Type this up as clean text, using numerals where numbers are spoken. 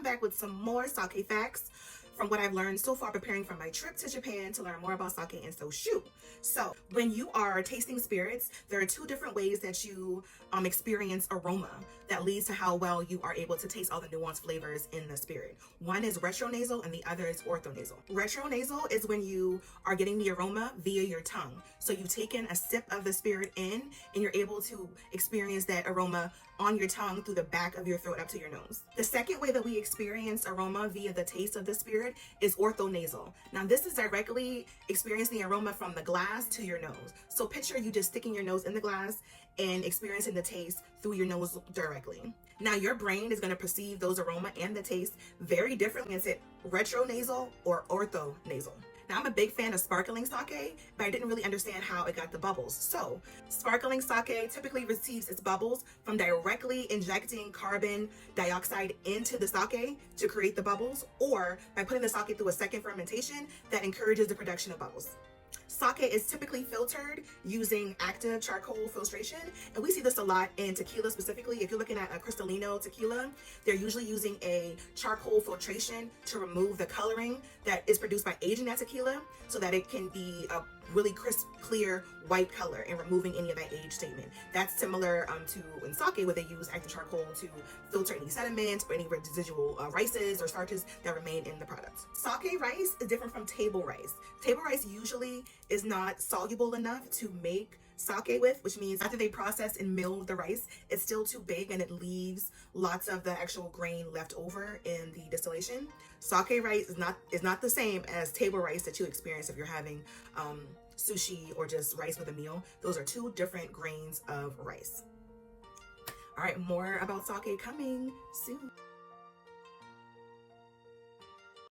back with some more sake facts from what I've learned so far preparing for my trip to Japan to learn more about sake and Soshu. So when you are tasting spirits, there are two different ways that you experience aroma that leads to how well you are able to taste all the nuanced flavors in the spirit. One is retronasal and the other is orthonasal. Retronasal is when you are getting the aroma via your tongue. So you've taken a sip of the spirit in and you're able to experience that aroma on your tongue through the back of your throat up to your nose. The second way that we experience aroma via the taste of the spirit is orthonasal. Now this is directly experiencing the aroma from the glass to your nose. So picture you just sticking your nose in the glass and experiencing the taste through your nose directly. Now your brain is going to perceive those aroma and the taste very differently. Is it retronasal or orthonasal? Now I'm a big fan of sparkling sake, but I didn't really understand how it got the bubbles. So sparkling sake typically receives its bubbles from directly injecting carbon dioxide into the sake to create the bubbles, or by putting the sake through a second fermentation that encourages the production of bubbles. Sake is typically filtered using active charcoal filtration, and we see this a lot in tequila specifically. If you're looking at a Cristalino tequila, they're usually using a charcoal filtration to remove the coloring that is produced by aging that tequila so that it can be a really crisp, clear, white color and removing any of that age statement. That's similar to in sake, where they use active charcoal to filter any sediments or any residual rices or starches that remain in the product. Sake rice is different from table rice. Table rice usually is not soluble enough to make sake with, which means after they process and mill the rice, it's still too big and it leaves lots of the actual grain left over in the distillation. Sake rice is not the same as table rice that you experience if you're having sushi or just rice with a meal. Those are two different grains of rice. All right, more about sake coming soon.